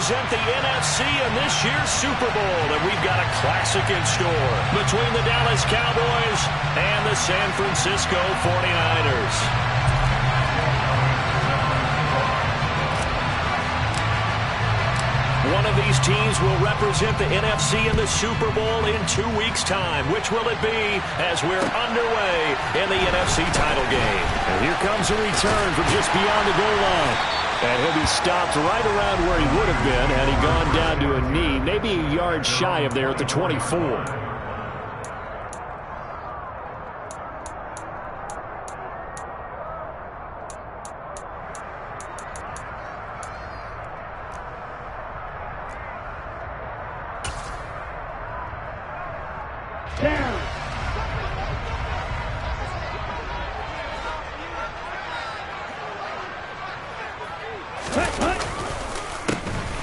represent the NFC in this year's Super Bowl, and we've got a classic in store between the Dallas Cowboys and the San Francisco 49ers. One of these teams will represent the NFC in the Super Bowl in 2 weeks' time. Which will it be as we're underway in the NFC title game? And here comes a return from just beyond the goal line. And he'll be stopped right around where he would have been had he gone down to a knee, maybe a yard shy of there at the 24.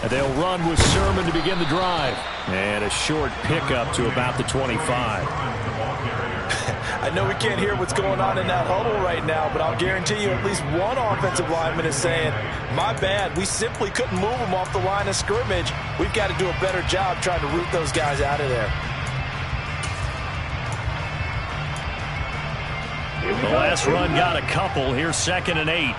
And they'll run with Sermon to begin the drive. And a short pickup to about the 25. I know we can't hear what's going on in that huddle right now, but I'll guarantee you at least one offensive lineman is saying, my bad, we simply couldn't move them off the line of scrimmage. We've got to do a better job trying to root those guys out of there. The last run got a couple. Here's 2nd and 8.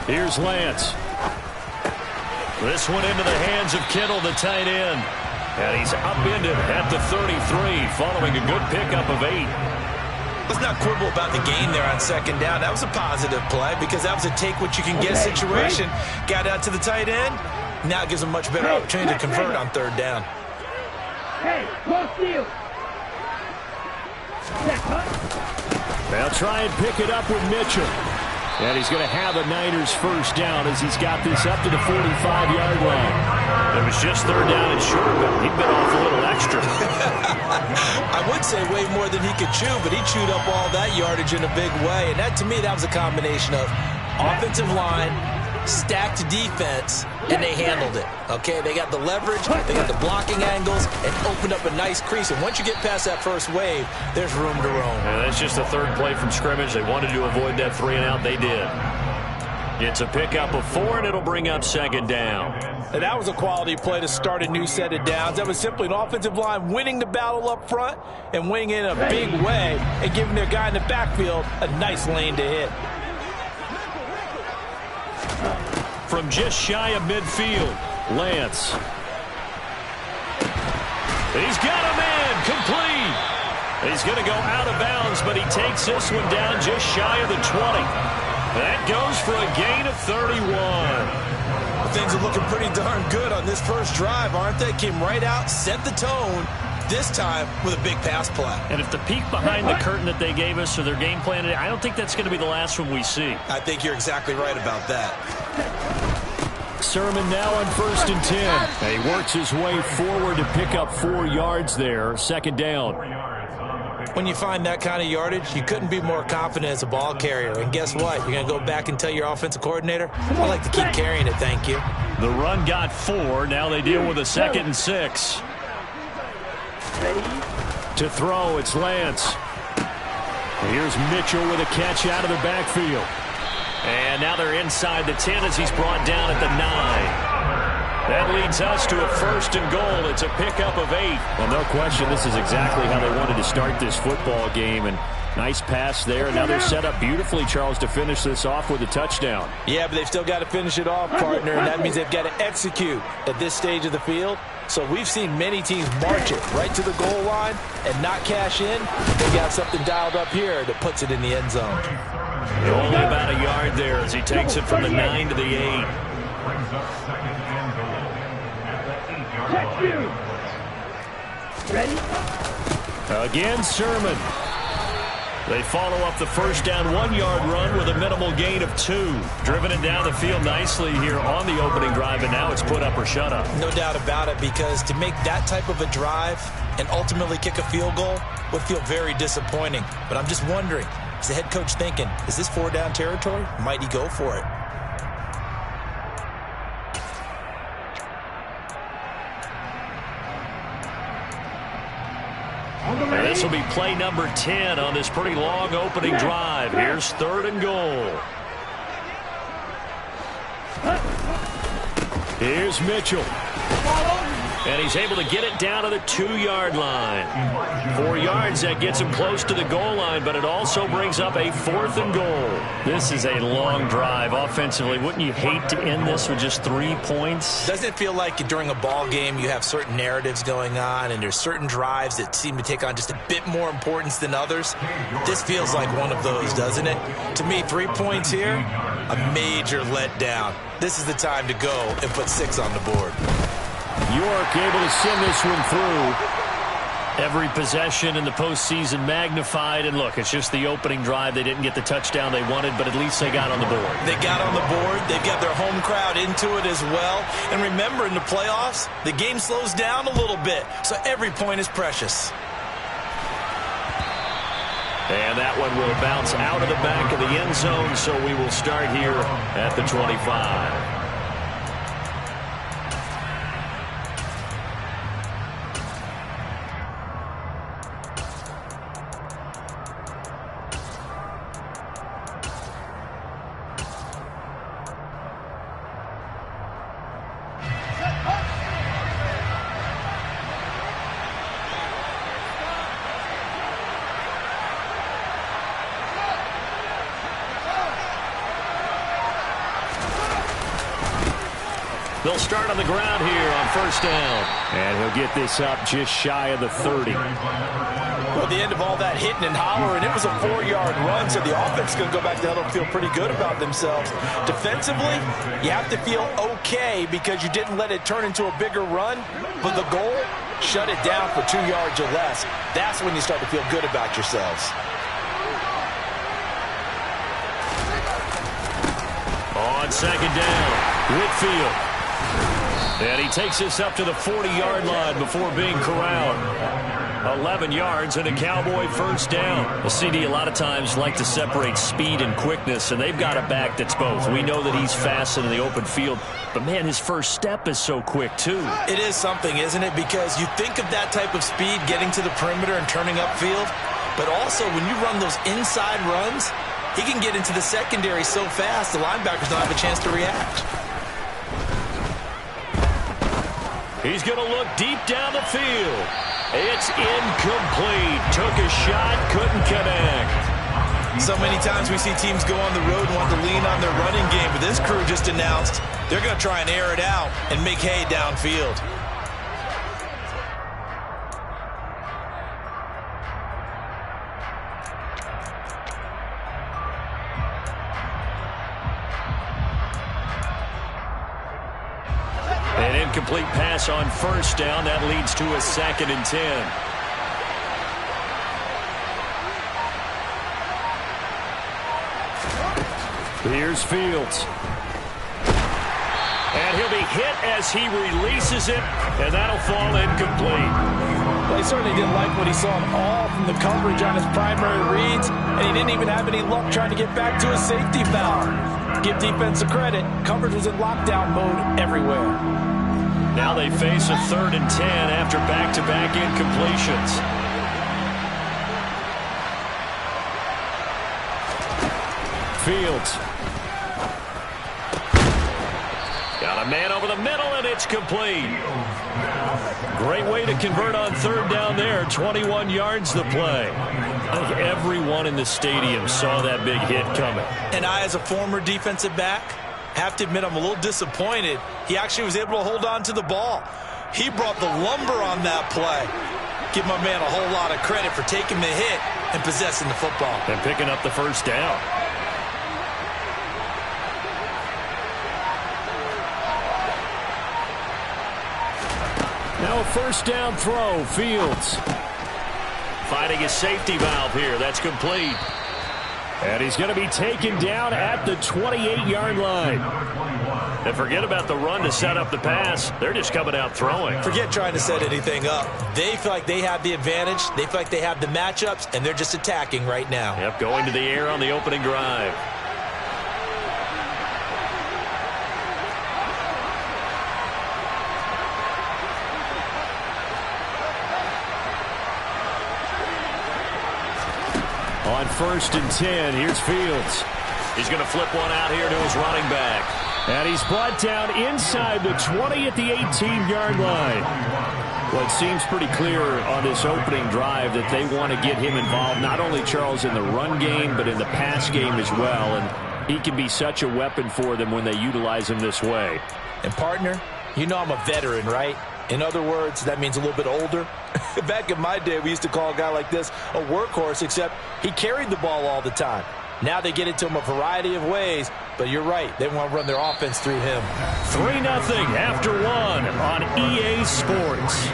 Here's Lance. This one into the hands of Kittle, the tight end. And he's upended at the 33 following a good pickup of 8. Let's not quibble about the gain there on 2nd down. That was a positive play because that was a take-what-you-can-get situation. Got out to the tight end. Now it gives them a much better opportunity to convert on 3rd down. They'll try and pick it up with Mitchell. And he's going to have a Niners first down as he's got this up to the 45-yard line. It was just 3rd down and short, but he bit off a little extra. I would say way more than he could chew, but he chewed up all that yardage in a big way. And that, to me, that was a combination of offensive line, stacked defense, and they handled it. Okay, they got the leverage, they got the blocking angles, and opened up a nice crease. And once you get past that first wave, there's room to roam. And that's just the 3rd play from scrimmage. They wanted to avoid that 3-and-out. They did. It's a pickup of 4, and it'll bring up 2nd down. And that was a quality play to start a new set of downs. That was simply an offensive line winning the battle up front and winning in a big way and giving their guy in the backfield a nice lane to hit. From just shy of midfield, Lance. He's got a man complete. He's going to go out of bounds, but he takes this one down just shy of the 20. That goes for a gain of 31. Well, things are looking pretty darn good on this first drive, aren't they? Came right out, set the tone, this time with a big pass play. And if the peek behind the curtain that they gave us or their game plan, I don't think that's going to be the last one we see. I think you're exactly right about that. Sermon now on 1st and 10. And he works his way forward to pick up 4 yards there. 2nd down. When you find that kind of yardage, you couldn't be more confident as a ball carrier. And guess what? You're going to go back and tell your offensive coordinator, I like to keep carrying it, thank you. The run got 4. Now they deal with a 2nd and 6. To throw, it's Lance. Here's Mitchell with a catch out of the backfield. And now they're inside the 10 as he's brought down at the 9. That leads us to a 1st and goal. It's a pickup of 8. Well, no question, this is exactly how they wanted to start this football game. And nice pass there. Now they're set up beautifully, Charles, to finish this off with a touchdown. Yeah, but they've still got to finish it off, partner, and that means they've got to execute at this stage of the field. So we've seen many teams march it right to the goal line and not cash in. They got something dialed up here that puts it in the end zone. Only about a yard there as he takes it from the 9 to the 8. Again, Sermon. They follow up the first down 1-yard run with a minimal gain of 2. Driven it down the field nicely here on the opening drive, and now it's put up or shut up. No doubt about it, because to make that type of a drive and ultimately kick a field goal would feel very disappointing. But I'm just wondering, is the head coach thinking, is this 4-down territory? Might he go for it? And this will be play number 10 on this pretty long opening drive. Here's 3rd and goal. Here's Mitchell. And he's able to get it down to the 2-yard line. 4 yards, that gets him close to the goal line, but it also brings up a 4th and goal. This is a long drive offensively. Wouldn't you hate to end this with just 3 points? Doesn't it feel like during a ball game you have certain narratives going on and there's certain drives that seem to take on just a bit more importance than others? This feels like one of those, doesn't it? To me, 3 points here, a major letdown. This is the time to go and put 6 on the board. York able to send this one through. Every possession in the postseason magnified. And look, it's just the opening drive. They didn't get the touchdown they wanted, but at least they got on the board. They got on the board. They've got their home crowd into it as well. And remember, in the playoffs, the game slows down a little bit. So every point is precious. And that one will bounce out of the back of the end zone. So we will start here at the 25. They'll start on the ground here on 1st down. And he'll get this up just shy of the 30. Well, the end of all that hitting and hollering, it was a 4-yard run, so the offense is going to go back to huddle and feel pretty good about themselves. Defensively, you have to feel okay because you didn't let it turn into a bigger run, but the goal, shut it down for 2 yards or less. That's when you start to feel good about yourselves. On 2nd down, Whitfield. And he takes this up to the 40-yard line before being corralled. 11 yards and a Cowboy 1st down. The CD a lot of times like to separate speed and quickness, and they've got a back that's both. We know that he's fast in the open field, but, man, his first step is so quick, too. It is something, isn't it? Because you think of that type of speed getting to the perimeter and turning upfield, but also when you run those inside runs, he can get into the secondary so fast the linebackers don't have a chance to react. He's going to look deep down the field. It's incomplete. Took a shot, couldn't connect. So many times we see teams go on the road and want to lean on their running game, but this crew just announced they're going to try and air it out and make hay downfield. An incomplete pass on 1st down. That leads to a 2nd and 10. Here's Fields. And he'll be hit as he releases it, and that'll fall incomplete. Well, he certainly didn't like what he saw at all from the coverage on his primary reads, and he didn't even have any luck trying to get back to his safety valve. Give defense a credit. Coverage was in lockdown mode everywhere. Now they face a 3rd and 10 after back-to-back incompletions. Fields. Got a man over the middle, and it's complete. Great way to convert on 3rd down there. 21 yards the play. I think everyone in the stadium saw that big hit coming. And I, as a former defensive back, have to admit I'm a little disappointed. He actually was able to hold on to the ball. He brought the lumber on that play. Give my man a whole lot of credit for taking the hit and possessing the football. And picking up the 1st down. Now a 1st down throw, Fields. Finding his safety valve here. That's complete. And he's going to be taken down at the 28-yard line. And forget about the run to set up the pass. They're just coming out throwing. Forget trying to set anything up. They feel like they have the advantage. They feel like they have the matchups, and they're just attacking right now. Yep, going to the air on the opening drive. On 1st and 10, here's Fields. He's going to flip one out here to his running back. And he's brought down inside the 20 at the 18-yard line. Well, it seems pretty clear on this opening drive that they want to get him involved, not only, Charles, in the run game, but in the pass game as well. And he can be such a weapon for them when they utilize him this way. And, partner, you know I'm a veteran, right? In other words, that means a little bit older. Back in my day, we used to call a guy like this a workhorse, except he carried the ball all the time. Now they get it to him a variety of ways, but you're right. They want to run their offense through him. 3-0 after 1 on EA Sports.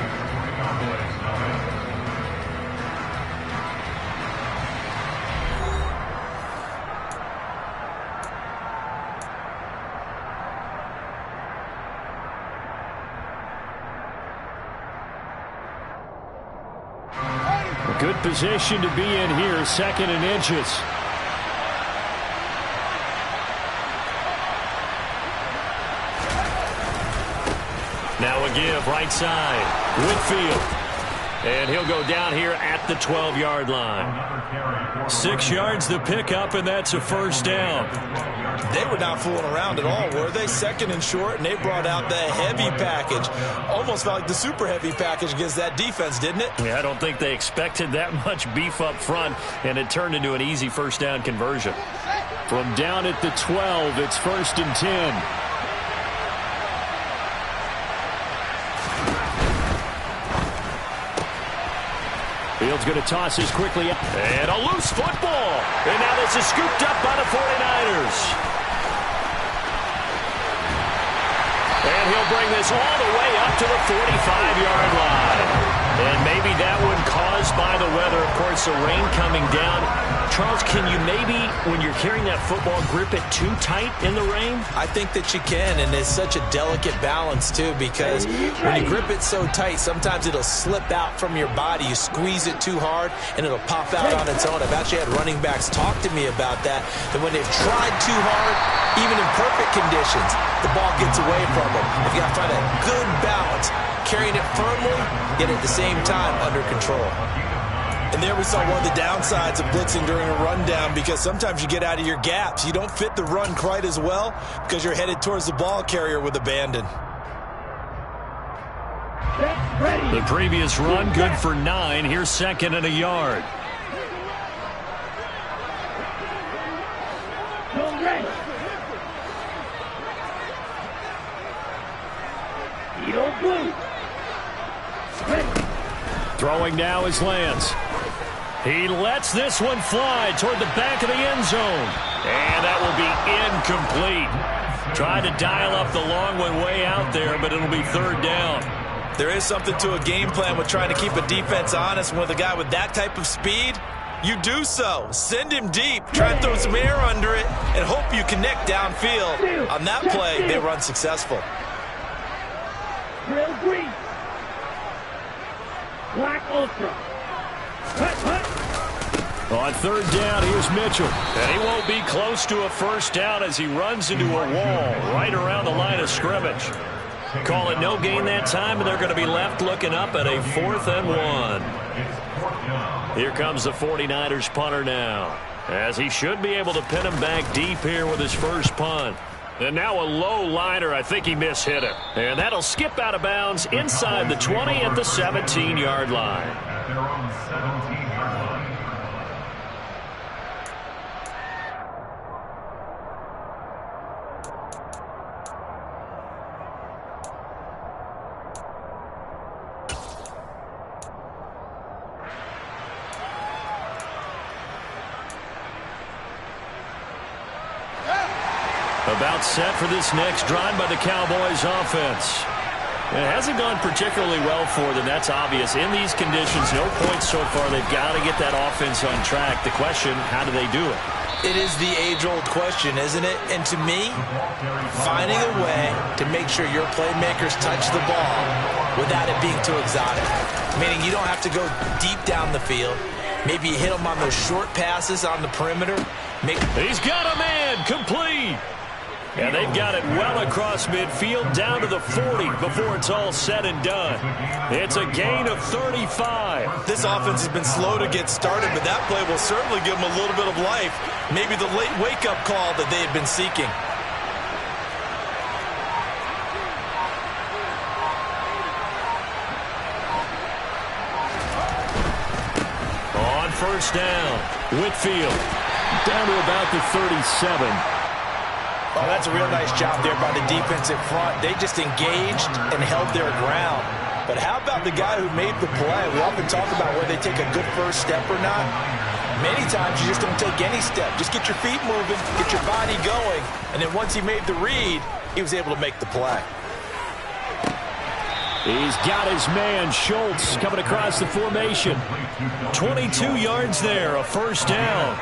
A good position to be in here, 2nd and inches. Now a give right side. Whitfield. And he'll go down here at the 12-yard line. 6 yards to pick up, and that's a first down. They were not fooling around at all, were they? 2nd and short, and they brought out the heavy package. Almost felt like the super heavy package against that defense, didn't it? Yeah, I don't think they expected that much beef up front, and it turned into an easy first down conversion. From down at the 12, it's 1st and 10. Fields going to toss this quickly. And a loose football. And now this is scooped up by the 49ers. And he'll bring this all the way up to the 45-yard line. And maybe that one caused by the weather. Of course, the rain coming down. Charles, can you maybe, when you're carrying that football, grip it too tight in the rain? I think that you can, and it's such a delicate balance, too, because when you grip it so tight, sometimes it'll slip out from your body. You squeeze it too hard, and it'll pop out on its own. I've actually had running backs talk to me about that when they've tried too hard, even in perfect conditions, the ball gets away from them. You've got to find a good balance, carrying it firmly, yet at the same time under control. And there we saw one of the downsides of blitzing during a rundown, because sometimes you get out of your gaps. You don't fit the run quite as well because you're headed towards the ball carrier with abandon. The previous run, good for 9. Here's 2nd and a yard. Throwing now is Lance. He lets this one fly toward the back of the end zone. And that will be incomplete. Tried to dial up the long one way out there, but it'll be 3rd down. There is something to a game plan with trying to keep a defense honest. With a guy with that type of speed, you do so. Send him deep. Try and throw some air under it and hope you connect downfield. On that play, they run successful. Real green. Black Ultra. On 3rd down, here's Mitchell. And he won't be close to a first down as he runs into a wall right around the line of scrimmage. Call it no gain that time, and they're going to be left looking up at a 4th and 1. Here comes the 49ers punter now, as he should be able to pin him back deep here with his first punt. And now a low liner. I think he mishit it. And that'll skip out of bounds inside the 20 at the 17-yard line. About set for this next drive by the Cowboys offense. It hasn't gone particularly well for them. That's obvious. In these conditions, no points so far. They've got to get that offense on track. The question, how do they do it? It is the age-old question, isn't it? And to me, finding a way to make sure your playmakers touch the ball without it being too exotic. Meaning you don't have to go deep down the field. Maybe you hit them on those short passes on the perimeter. He's got a man complete. And they've got it well across midfield, down to the 40 before it's all said and done. It's a gain of 35. This offense has been slow to get started, but that play will certainly give them a little bit of life. Maybe the late wake-up call that they had been seeking. On first down, Whitfield down to about the 37. Oh, that's a real nice job there by the defensive front. They just engaged and held their ground. But how about the guy who made the play? We often talk about whether they take a good first step or not. Many times you just don't take any step. Just get your feet moving, get your body going, and then once he made the read, he was able to make the play. He's got his man, Schultz, coming across the formation. 22 yards there, a first down.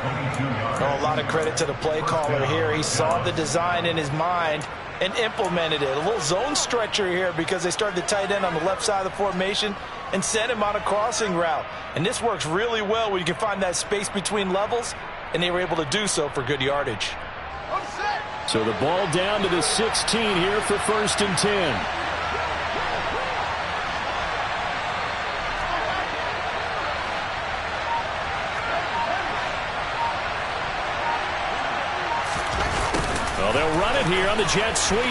Oh, a lot of credit to the play caller here. He saw the design in his mind and implemented it. A little zone stretcher here because they started the tight end on the left side of the formation and sent him on a crossing route. And this works really well where you can find that space between levels, and they were able to do so for good yardage. So the ball down to the 16 here for first and 10. Well, they'll run it here on the jet sweep.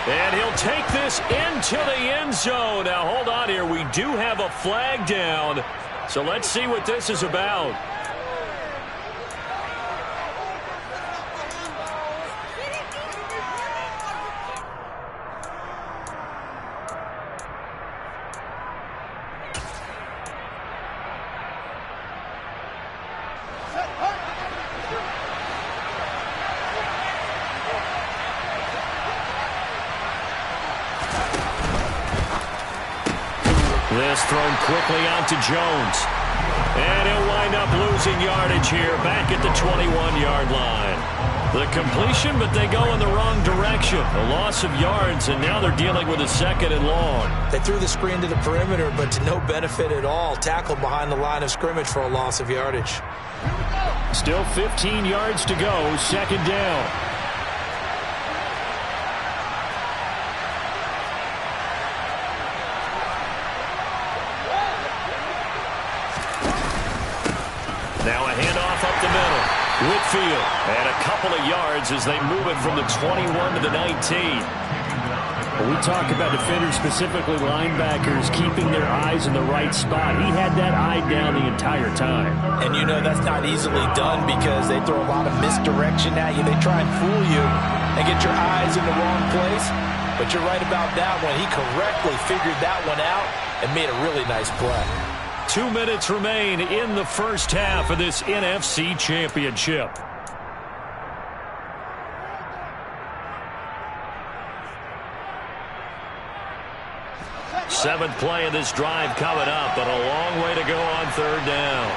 And he'll take this into the end zone. Now, hold on here. We do have a flag down. So let's see what this is about. This thrown quickly out to Jones. And he'll wind up losing yardage here back at the 21-yard line. The completion, but they go in the wrong direction. A loss of yards, and now they're dealing with a second and long. They threw the screen to the perimeter, but to no benefit at all. Tackled behind the line of scrimmage for a loss of yardage. Still 15 yards to go, second down. Now a handoff up the middle. Whitfield, and a couple of yards as they move it from the 21 to the 19. When we talk about defenders, specifically linebackers, keeping their eyes in the right spot. He had that eye down the entire time. And you know that's not easily done because they throw a lot of misdirection at you. They try and fool you and get your eyes in the wrong place. But you're right about that one. He correctly figured that one out and made a really nice play. 2 minutes remain in the first half of this NFC Championship. Seventh play of this drive coming up, but a long way to go on third down.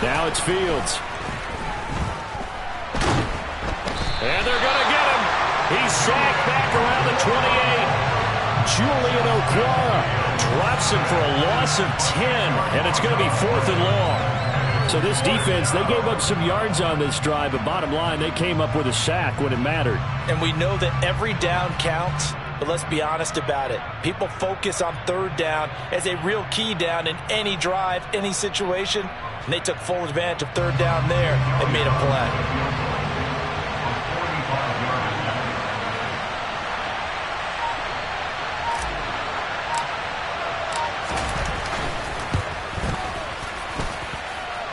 Now it's Fields. And they're going to get him. He's sacked back around the 28. Julian Okwara drops him for a loss of 10, and it's going to be 4th and long. So this defense, they gave up some yards on this drive, but bottom line, they came up with a sack when it mattered. And we know that every down counts, but let's be honest about it. People focus on third down as a real key down in any drive, any situation, and they took full advantage of third down there and made a play.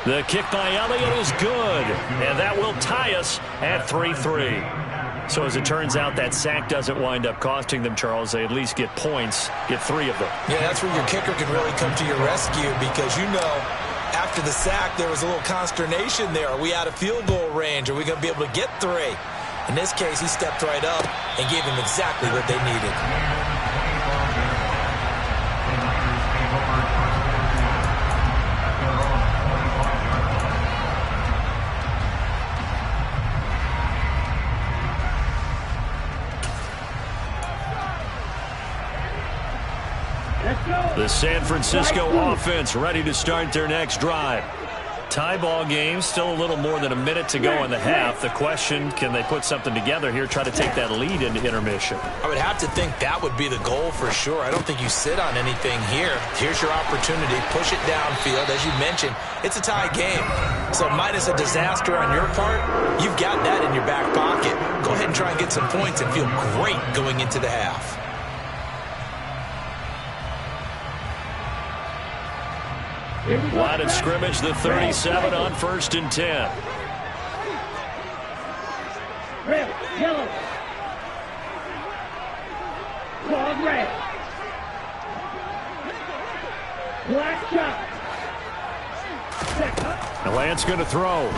The kick by Elliott is good, and that will tie us at 3-3. So as it turns out, that sack doesn't wind up costing them, Charles. They at least get points, get 3 of them. Yeah, that's where your kicker can really come to your rescue because, you know, after the sack, there was a little consternation there. Are we out of field goal range? Are we going to be able to get 3? In this case, he stepped right up and gave them exactly what they needed. Let's go! The San Francisco offense ready to start their next drive. Tie ball game, still a little more than a minute to go in the half. The question, can they put something together here, try to take that lead into intermission? I would have to think that would be the goal for sure. I don't think you sit on anything here. Here's your opportunity. Push it downfield. As you mentioned, it's a tie game. So minus a disaster on your part, you've got that in your back pocket. Go ahead and try and get some points and feel great going into the half. Line of scrimmage, the 37 on 1st and 10. Red, yellow. Cloud red. Black shot. Now Lance going to throw.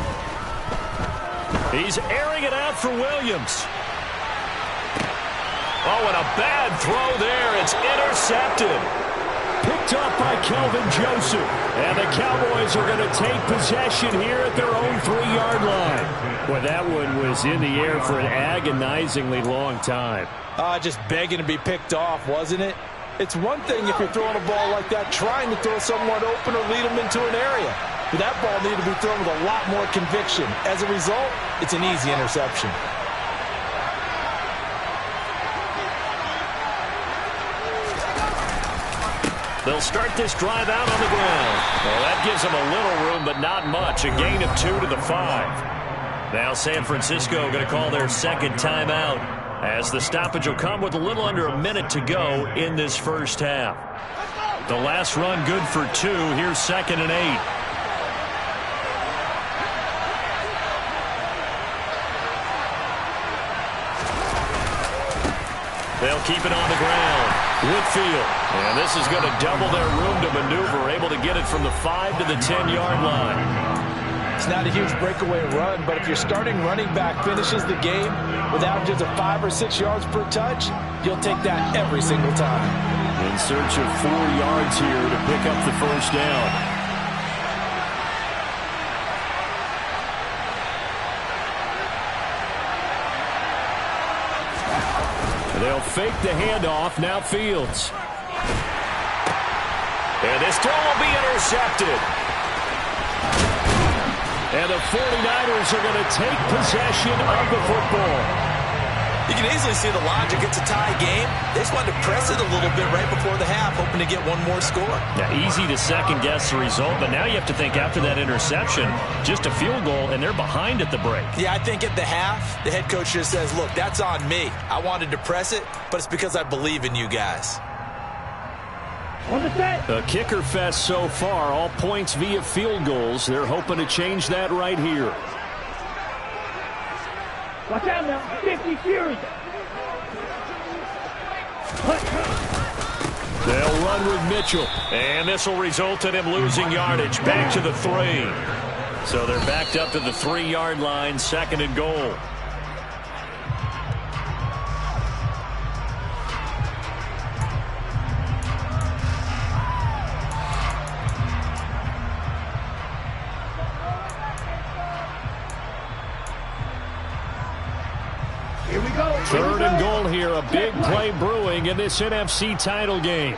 He's airing it out for Williams. Oh, and a bad throw there. It's intercepted. Picked up by Kelvin Joseph. And the Cowboys are going to take possession here at their own 3-yard line. Well, that one was in the air for an agonizingly long time. Just begging to be picked off, wasn't it? It's one thing if you're throwing a ball like that, trying to throw someone open or lead them into an area. But that ball needed to be thrown with a lot more conviction. As a result, it's an easy interception. They'll start this drive out on the ground. Well, that gives them a little room, but not much. A gain of 2 to the 5. Now San Francisco going to call their second timeout as the stoppage will come with a little under a minute to go in this first half. The last run good for 2. Here's 2nd and 8. They'll keep it on the ground. Whitfield. And this is going to double their room to maneuver, able to get it from the 5 to the 10-yard line. It's not a huge breakaway run, but if your starting running back finishes the game with averages of 5 or 6 yards per touch, you'll take that every single time. In search of 4 yards here to pick up the first down. They'll fake the handoff. Now Fields. And this throw will be intercepted. And the 49ers are going to take possession of the football. You can easily see the logic. It's a tie game. They just wanted to press it a little bit right before the half, hoping to get one more score. Now, easy to second-guess the result, but now you have to think after that interception, just a field goal, and they're behind at the break. Yeah, I think at the half, the head coach just says, look, that's on me. I wanted to press it, but it's because I believe in you guys. A kicker fest so far, all points via field goals. They're hoping to change that right here. Watch out now, 50 Fury. They'll run with Mitchell. And this will result in him losing yardage. Back to the 3. So they're backed up to the 3-yard line, 2nd and goal. Here we go. 3rd and goal here. A big play brewing in this NFC title game.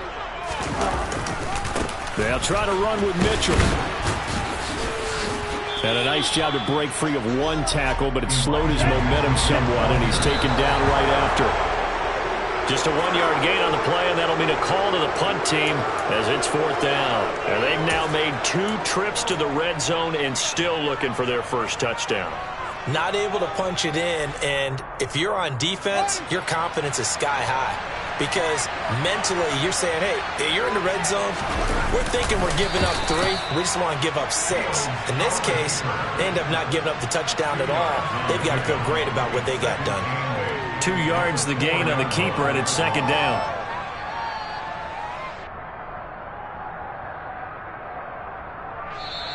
They'll try to run with Mitchell. And a nice job to break free of one tackle, but it slowed his momentum somewhat, and he's taken down right after. Just a 1-yard gain on the play, and that'll mean a call to the punt team as it's 4th down. And they've now made 2 trips to the red zone and still looking for their first touchdown. Not able to punch it in, and if you're on defense, your confidence is sky high. Because mentally, you're saying, hey, you're in the red zone. We're thinking we're giving up 3. We just want to give up 6. In this case, they end up not giving up the touchdown at all. They've got to feel great about what they got done. 2 yards the gain on the keeper, and it's 2nd down.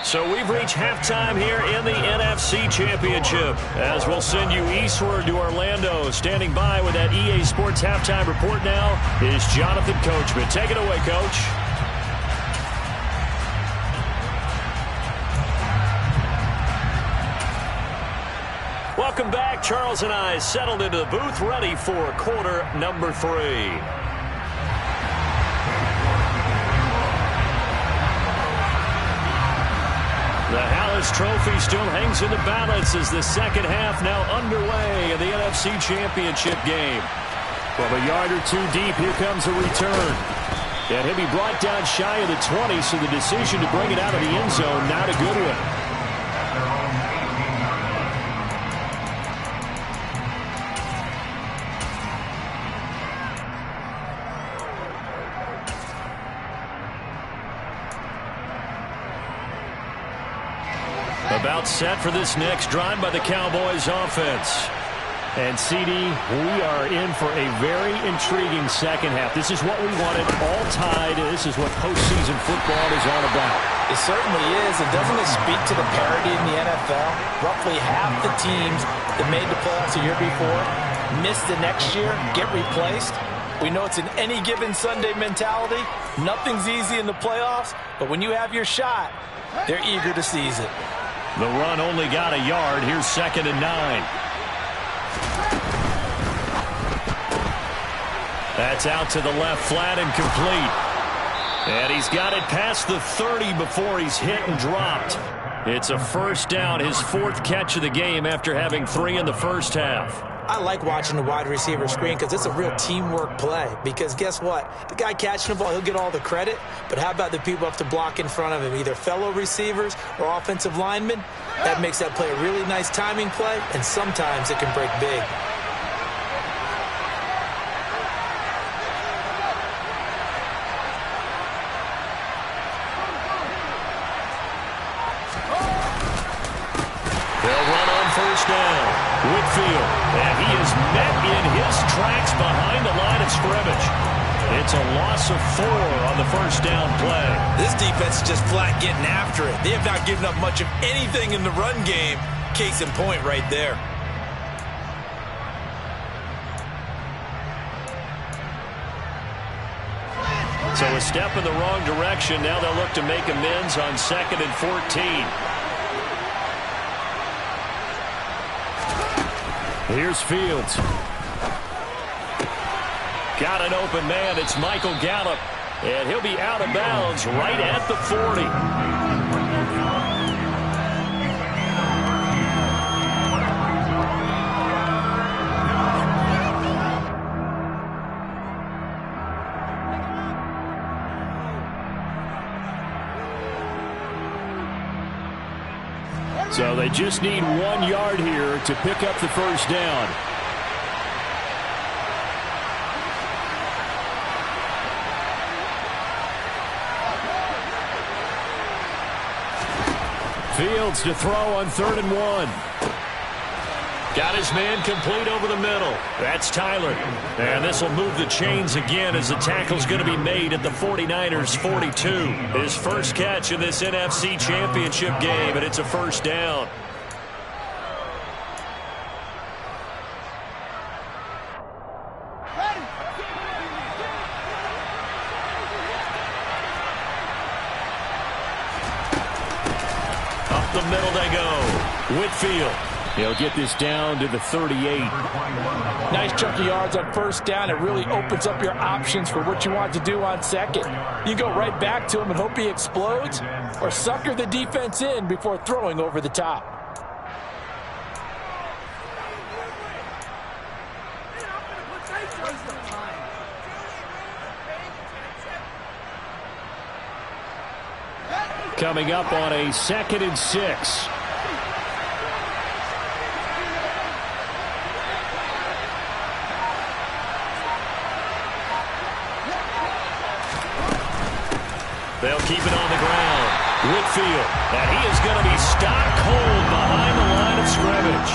So we've reached halftime here in the NFC Championship as we'll send you eastward to Orlando. Standing by with that EA Sports halftime report now is Jonathan Coachman. Take it away, Coach. Welcome back. Charles and I settled into the booth, ready for quarter number 3. The Hallis Trophy still hangs in the balance as the second half now underway in the NFC Championship game. From a yard or two deep, here comes a return. And he'll be brought down shy of the 20, so the decision to bring it out of the end zone, not a good one. About set for this next drive by the Cowboys offense. And CD, we are in for a very intriguing second half. This is what we wanted, all tied. This is what postseason football is all about. It certainly is. And doesn't it speak to the parity in the NFL? Roughly half the teams that made the playoffs the year before miss the next year, get replaced. We know it's an any given Sunday mentality. Nothing's easy in the playoffs, but when you have your shot, they're eager to seize it. The run only got a yard. Here's 2nd and 9. That's out to the left, flat and complete. And he's got it past the 30 before he's hit and dropped. It's a first down, his 4th catch of the game after having 3 in the first half. I like watching the wide receiver screen because it's a real teamwork play. Because guess what? The guy catching the ball, he'll get all the credit. But how about the people up to block in front of him, either fellow receivers or offensive linemen? That makes that play a really nice timing play, and sometimes it can break big. They'll run on first down. Whitfield, and he is met in his tracks behind the line of scrimmage. It's a loss of 4 on the first down play. This defense is just flat getting after it. They have not given up much of anything in the run game. Case in point right there. So a step in the wrong direction. Now they'll look to make amends on 2nd and 14. Here's Fields. Got an open man. It's Michael Gallup. And he'll be out of bounds right at the 40. So they just need 1 yard here to pick up the first down. Fields to throw on 3rd and 1. Got his man complete over the middle. That's Tyler. And this will move the chains again as the tackle's going to be made at the 49ers 42. His first catch in this NFC Championship game, and it's a first down. Up the middle they go. Whitfield. He'll get this down to the 38. Nice chunk of yards on first down. It really opens up your options for what you want to do on second. You go right back to him and hope he explodes, or sucker the defense in before throwing over the top. Coming up on a 2nd and 6. They'll keep it on the ground. Whitfield, and he is going to be stopped cold behind the line of scrimmage.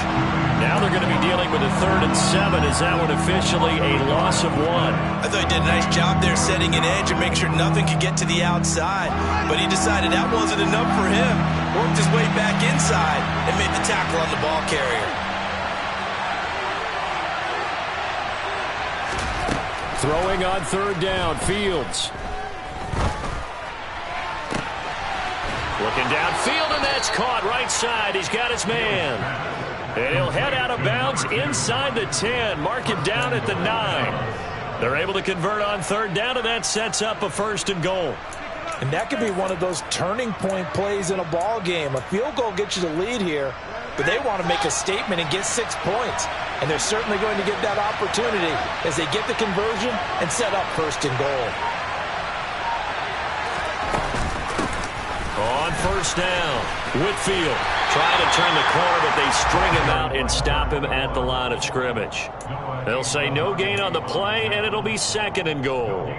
Now they're going to be dealing with a 3rd and 7. Is that one officially a loss of 1? I thought he did a nice job there setting an edge and making sure nothing could get to the outside. But he decided that wasn't enough for him. Worked his way back inside and made the tackle on the ball carrier. Throwing on 3rd down, Fields. Looking downfield, and that's caught right side. He's got his man. And he'll head out of bounds inside the 10. Mark him down at the 9. They're able to convert on 3rd down, and that sets up a 1st and goal. And that could be one of those turning point plays in a ball game. A field goal gets you the lead here, but they want to make a statement and get 6 points. And they're certainly going to get that opportunity as they get the conversion and set up first and goal. On first down, Whitfield trying to turn the corner, but they string him out and stop him at the line of scrimmage. They'll say no gain on the play, and it'll be second and goal.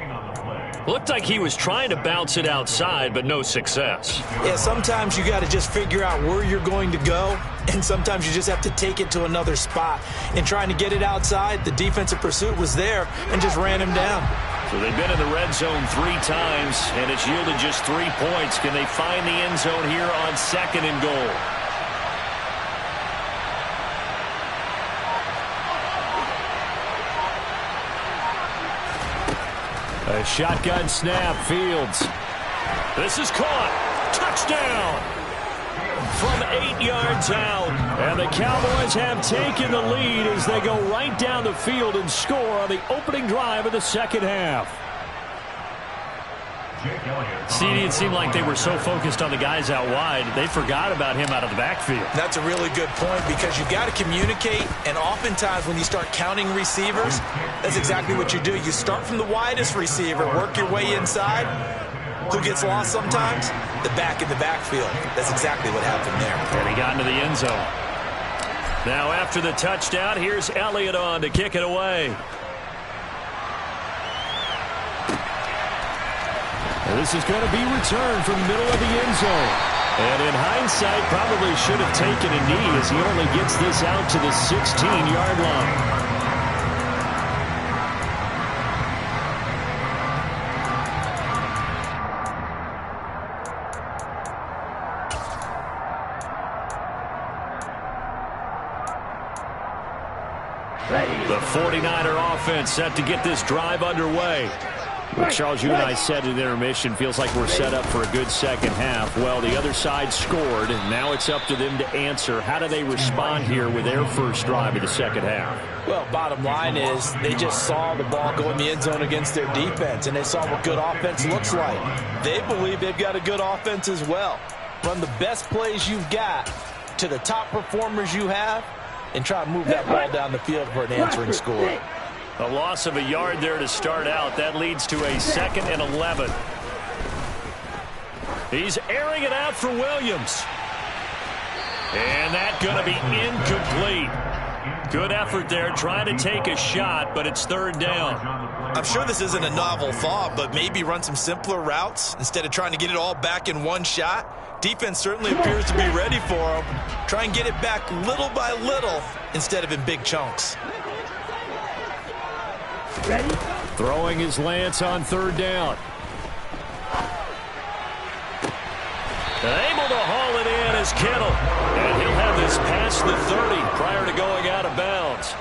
Looked like he was trying to bounce it outside, but no success. Yeah, sometimes you got to just figure out where you're going to go, and sometimes you just have to take it to another spot. In trying to get it outside, the defensive pursuit was there and just ran him down. So they've been in the red zone 3 times, and it's yielded just 3 points. Can they find the end zone here on second and goal? A shotgun snap, Fields. This is caught. Touchdown! From 8 yards out. And the Cowboys have taken the lead as they go right down the field and score on the opening drive of the second half. CD, it seemed like they were so focused on the guys out wide, they forgot about him out of the backfield. That's a really good point because you've got to communicate, and oftentimes when you start counting receivers, that's exactly what you do. You start from the widest receiver, work your way inside. Who gets lost sometimes? The back in the backfield. That's exactly what happened there. And he got into the end zone. Now after the touchdown, here's Elliott on to kick it away. This is going to be returned from the middle of the end zone. And in hindsight, probably should have taken a knee as he only gets this out to the 16-yard line. The 49er offense set to get this drive underway. Well, Charles, you and I said at intermission, feels like we're set up for a good second half. Well, the other side scored, and now it's up to them to answer. How do they respond here with their first drive of the second half? Well, bottom line is they just saw the ball go in the end zone against their defense, and they saw what good offense looks like. They believe they've got a good offense as well. Run the best plays you've got to the top performers you have, and try to move that ball down the field for an answering score. A loss of a yard there to start out. That leads to a 2nd and 11. He's airing it out for Williams. And that's going to be incomplete. Good effort there, trying to take a shot, but it's 3rd down. I'm sure this isn't a novel thought, but maybe run some simpler routes instead of trying to get it all back in one shot. Defense certainly appears to be ready for him. Try and get it back little by little instead of in big chunks. Ready? Throwing his Lance on 3rd down. Able to haul it in is Kittle. And he'll have this past the 30 prior to going out of bounds.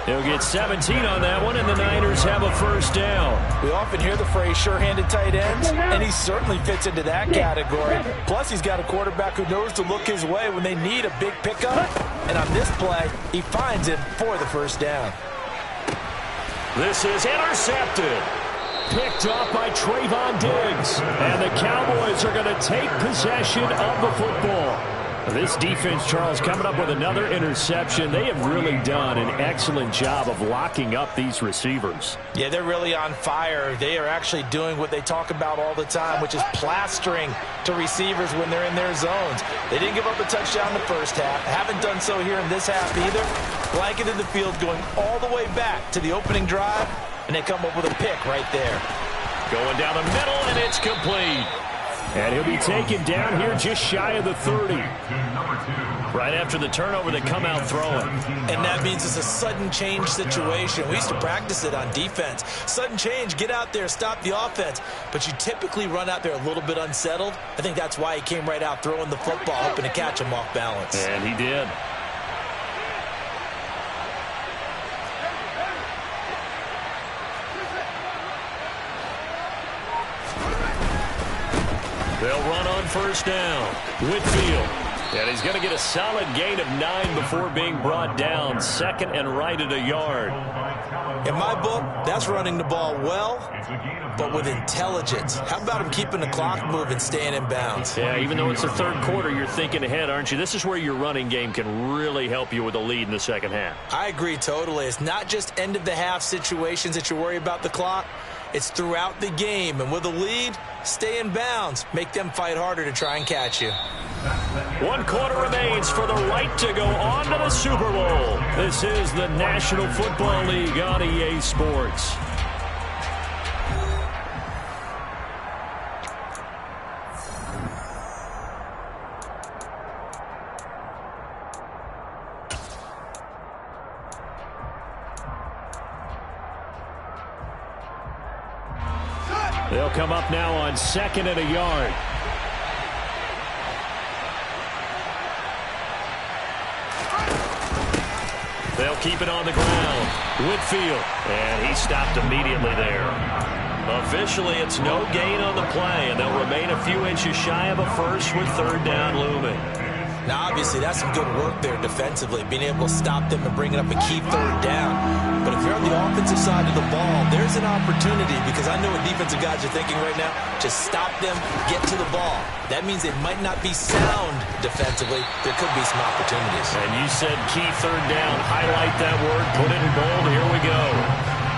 He'll get 17 on that one, and the Niners have a first down. We often hear the phrase sure-handed tight ends, and he certainly fits into that category. Plus, he's got a quarterback who knows to look his way when they need a big pickup. And on this play, he finds him for the first down. This is intercepted. Picked off by Trayvon Diggs. And the Cowboys are going to take possession of the football. This defense, Charles, coming up with another interception. They have really done an excellent job of locking up these receivers. Yeah, they're really on fire. They are actually doing what they talk about all the time, which is plastering to receivers when they're in their zones. They didn't give up a touchdown in the first half. Haven't done so here in this half either. Blanketed the field going all the way back to the opening drive, and they come up with a pick right there. Going down the middle, and it's complete. And he'll be taken down here just shy of the 30. Right after the turnover, they come out throwing. And that means it's a sudden change situation. We used to practice it on defense. Sudden change, get out there, stop the offense. But you typically run out there a little bit unsettled. I think that's why he came right out throwing the football, hoping to catch him off balance. And he did. They'll run on first down. Whitfield And he's going to get a solid gain of 9 before being brought down. Second and right at a yard. In my book, that's running the ball well, but with intelligence. How about him keeping the clock moving, staying in bounds? Yeah, even though it's the third quarter, you're thinking ahead, aren't you? This is where your running game can really help you with a lead in the second half. I agree totally. It's not just end-of-the-half situations that you worry about the clock. It's throughout the game. And with a lead, stay in bounds. Make them fight harder to try and catch you. 1 quarter remains for the right to go on to the Super Bowl. This is the National Football League on EA Sports. They'll come up now on 2nd and a yard. They'll keep it on the ground. Whitfield, and he stopped immediately there. Officially, it's no gain on the play, and they'll remain a few inches shy of a first with 3rd down looming. Now, obviously, that's some good work there defensively, being able to stop them and bringing up a key 3rd down. But if you're on the offensive side of the ball, there's an opportunity, because I know what defensive guys are thinking right now. Just stop them, get to the ball. That means they might not be sound defensively. There could be some opportunities. And you said key 3rd down. Highlight that word, put it in bold. Here we go.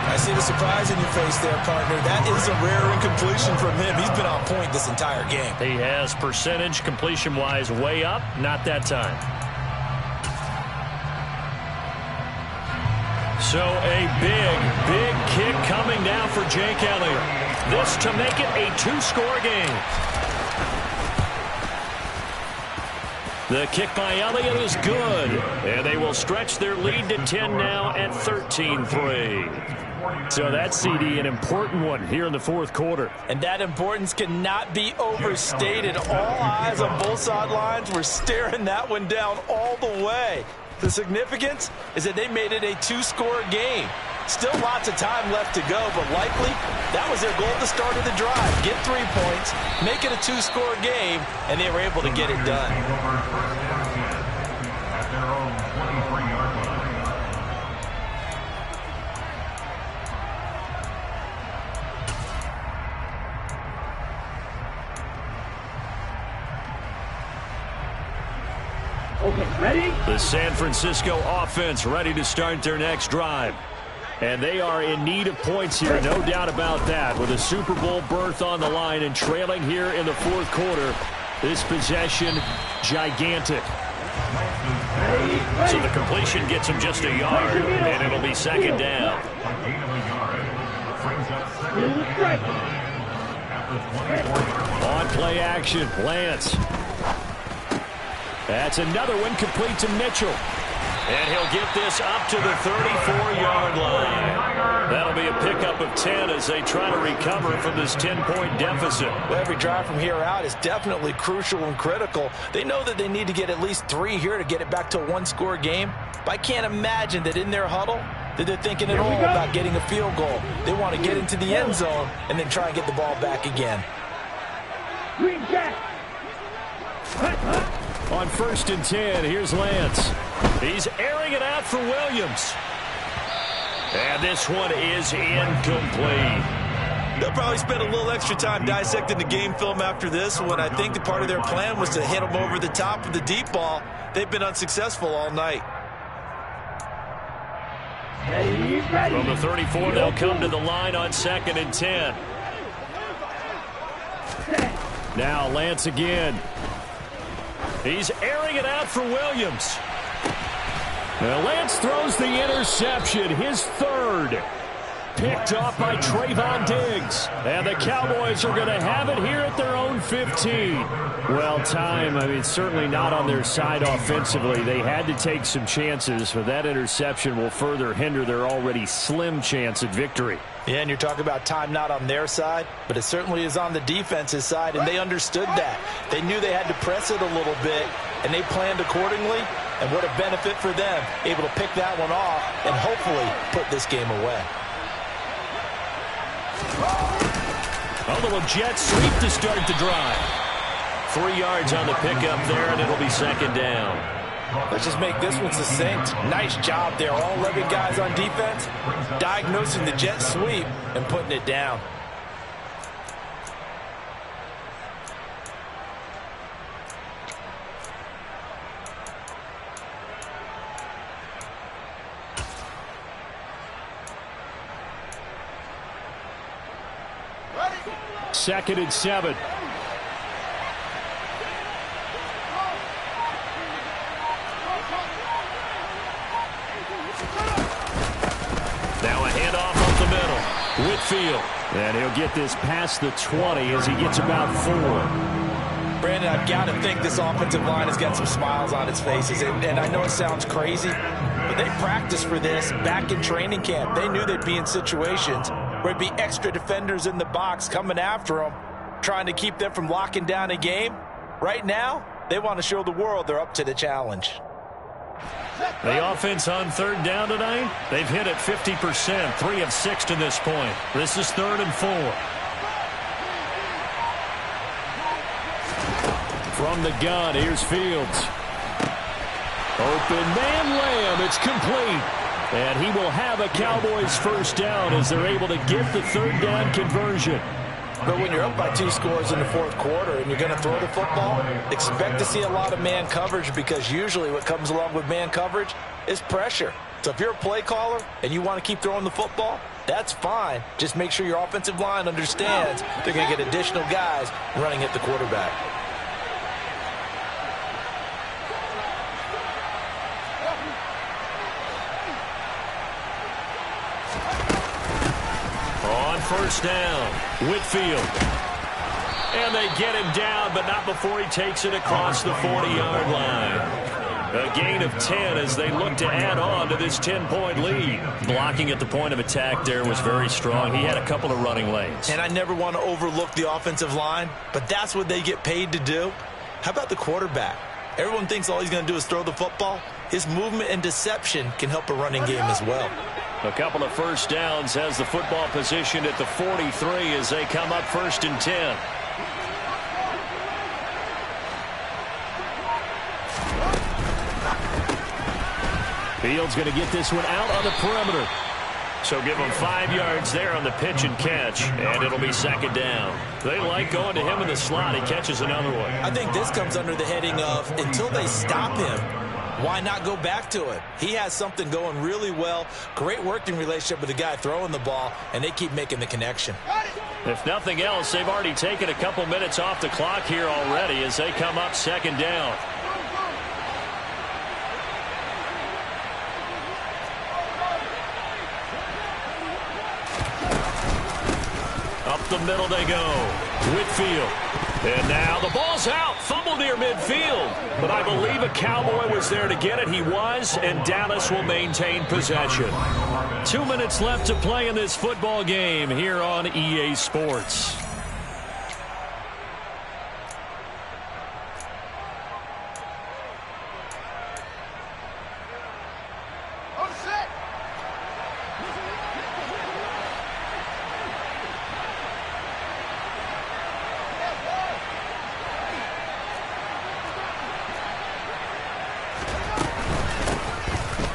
I see the surprise in your face there, partner. That is a rare incompletion from him. He's been on point this entire game. He has percentage completion-wise way up. Not that time. So a big kick coming now for Jake Elliott. This to make it a 2-score game. The kick by Elliott is good. And they will stretch their lead to 10 now at 13-3. So that's, CD, an important one here in the 4th quarter. And that importance cannot be overstated. All eyes on both sidelines were staring that one down all the way. The significance is that they made it a 2-score game. Still lots of time left to go, but likely that was their goal at the start of the drive. Get 3 points, make it a 2-score game, and they were able to get it done. Okay, ready? The San Francisco offense ready to start their next drive. And they are in need of points here, no doubt about that. With a Super Bowl berth on the line and trailing here in the 4th quarter, this possession, gigantic. So the completion gets him just a yard, and it'll be 2nd down. On play action, Lance. That's another one complete to Mitchell. And he'll get this up to the 34-yard line. That'll be a pickup of 10 as they try to recover from this 10-point deficit. Well, every drive from here out is definitely crucial and critical. They know that they need to get at least 3 here to get it back to a 1-score game. But I can't imagine that in their huddle that they're thinking at all about getting a field goal. They want to get into the end zone and then try and get the ball back again. Green jack. On 1st and 10, here's Lance. He's airing it out for Williams. And this one is incomplete. They'll probably spend a little extra time dissecting the game film after this one. I think that part of their plan was to hit them over the top of the deep ball. They've been unsuccessful all night. From the 34, they'll come to the line on 2nd and 10. Now Lance again. He's airing it out for Williams. Now Lance throws the interception, his 3rd. Picked off by Trayvon Diggs. And the Cowboys are going to have it here at their own 15. Well, certainly not on their side offensively. They had to take some chances, but that interception will further hinder their already slim chance at victory. Yeah, and you're talking about time not on their side, but it certainly is on the defense's side, and they understood that. They knew they had to press it a little bit, and they planned accordingly, and what a benefit for them, able to pick that one off and hopefully put this game away. A little jet sweep to start the drive. 3 yards on the pickup there, and it'll be second down. Let's just make this one succinct. Nice job there. All 11 guys on defense, diagnosing the jet sweep and putting it down. Second and 7. Now a handoff up the middle. Whitfield. And he'll get this past the 20 as he gets about 4. Brandon, I've got to think this offensive line has got some smiles on its faces. And I know it sounds crazy, but they practiced for this back in training camp. They knew they'd be in situations where it'd be extra defenders in the box coming after them, trying to keep them from locking down a game. Right now, they want to show the world they're up to the challenge. The offense on third down tonight, they've hit it 50%, 3 of 6 to this point. This is 3rd and 4. From the gun, here's Fields. Open man, Lamb, it's complete. And he will have a Cowboys first down as they're able to get the third down conversion. But when you're up by 2 scores in the 4th quarter and you're going to throw the football, expect to see a lot of man coverage, because usually what comes along with man coverage is pressure. So if you're a play caller and you want to keep throwing the football, that's fine. Just make sure your offensive line understands they're going to get additional guys running at the quarterback. First down, Whitfield. And they get him down, but not before he takes it across the 40-yard line. A gain of 10 as they look to add on to this 10-point lead. Blocking at the point of attack there was very strong. He had a couple of running lanes. And I never want to overlook the offensive line, but that's what they get paid to do. How about the quarterback? Everyone thinks all he's going to do is throw the football. His movement and deception can help a running game as well. A couple of first downs, has the football positioned at the 43 as they come up 1st and 10. Fields going to get this one out on the perimeter. So give him 5 yards there on the pitch and catch, and it'll be second down. They like going to him in the slot. He catches another one. I think this comes under the heading of, until they stop him, why not go back to it? He has something going really well. Great working relationship with the guy throwing the ball, and they keep making the connection. If nothing else, they've already taken a couple minutes off the clock here already as they come up second down. Up the middle they go. Whitfield. And now the ball's out. Fumble near midfield. But I believe a Cowboy was there to get it. He was, and Dallas will maintain possession. 2 minutes left to play in this football game here on EA Sports.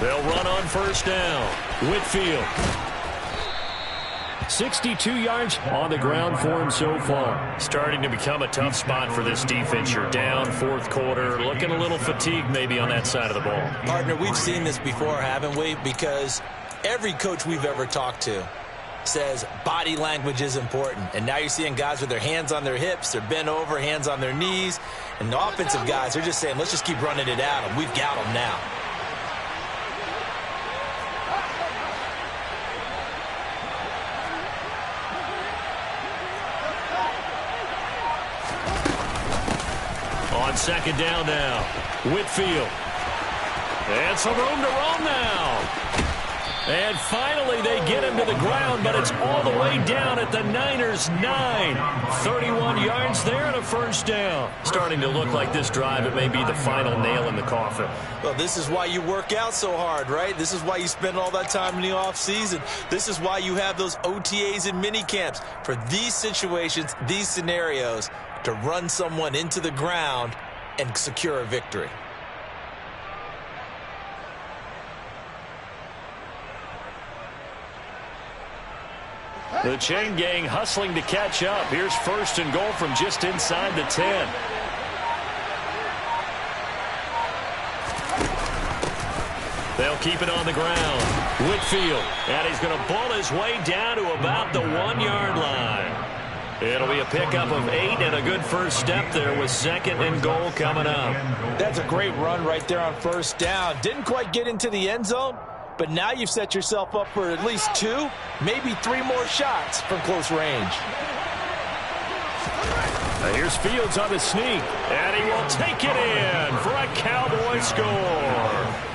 They'll run on first down. Whitfield. 62 yards on the ground for him so far. Starting to become a tough spot for this defense. You're down 4th quarter. Looking a little fatigued maybe on that side of the ball. Partner, we've seen this before, haven't we? Because every coach we've ever talked to says body language is important. And now you're seeing guys with their hands on their hips, they're bent over, hands on their knees. And the offensive guys are just saying, let's just keep running it at them. We've got them now. On second down now, Whitfield. And some room to roam now. And finally they get him to the ground, but it's all the way down at the Niners' 9. 31 yards there and a first down. Starting to look like this drive, it may be the final nail in the coffin. Well, this is why you work out so hard, right? This is why you spend all that time in the offseason. This is why you have those OTAs and mini camps. For these situations, these scenarios, to run someone into the ground and secure a victory. The chain gang hustling to catch up. Here's first and goal from just inside the 10. They'll keep it on the ground. Whitfield, and he's going to ball his way down to about the 1-yard line. It'll be a pickup of 8 and a good first step there with second and goal coming up. That's a great run right there on first down. Didn't quite get into the end zone, but now you've set yourself up for at least 2, maybe 3 more shots from close range. Here's Fields on the sneak, and he will take it in for a Cowboy score.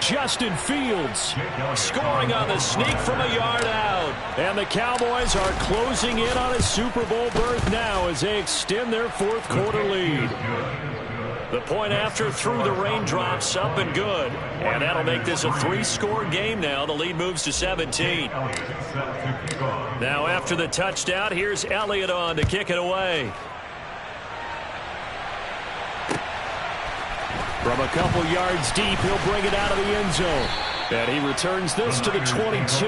Justin Fields scoring on the sneak from a yard out. And the Cowboys are closing in on a Super Bowl berth now as they extend their fourth quarter lead. The point after through the raindrops, up and good. And that'll make this a 3-score game now. The lead moves to 17. Now after the touchdown, here's Elliott on to kick it away. From a couple yards deep, he'll bring it out of the end zone. And he returns this to the 22.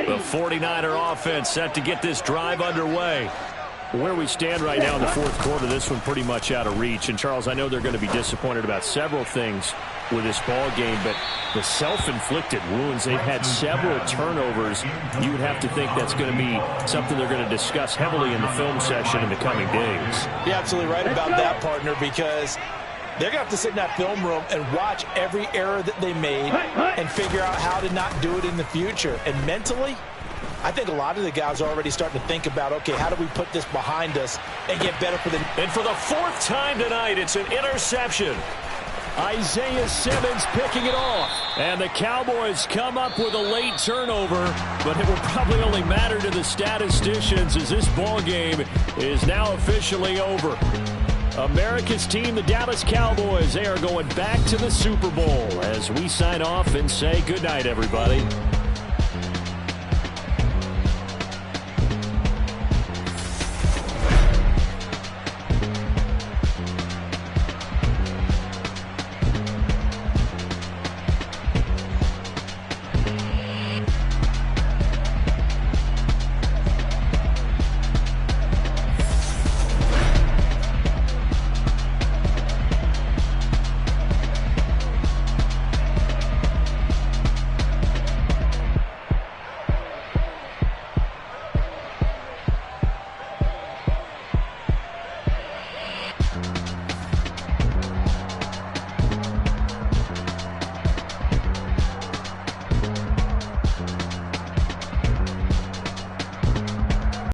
The 49er offense set to get this drive underway. Where we stand right now in the fourth quarter, this one pretty much out of reach. And, Charles, I know they're going to be disappointed about several things with this ball game, but the self-inflicted wounds, they've had several turnovers. You would have to think that's going to be something they're going to discuss heavily in the film session in the coming days. You're absolutely right about that, partner, because they're going to have to sit in that film room and watch every error that they made and figure out how to not do it in the future. And mentally, I think a lot of the guys are already starting to think about, okay, how do we put this behind us and get better for the... And for the 4th time tonight, it's an interception. Isaiah Simmons picking it off. And the Cowboys come up with a late turnover, but it will probably only matter to the statisticians as this ball game is now officially over. America's team, the Dallas Cowboys, they are going back to the Super Bowl as we sign off and say goodnight, everybody.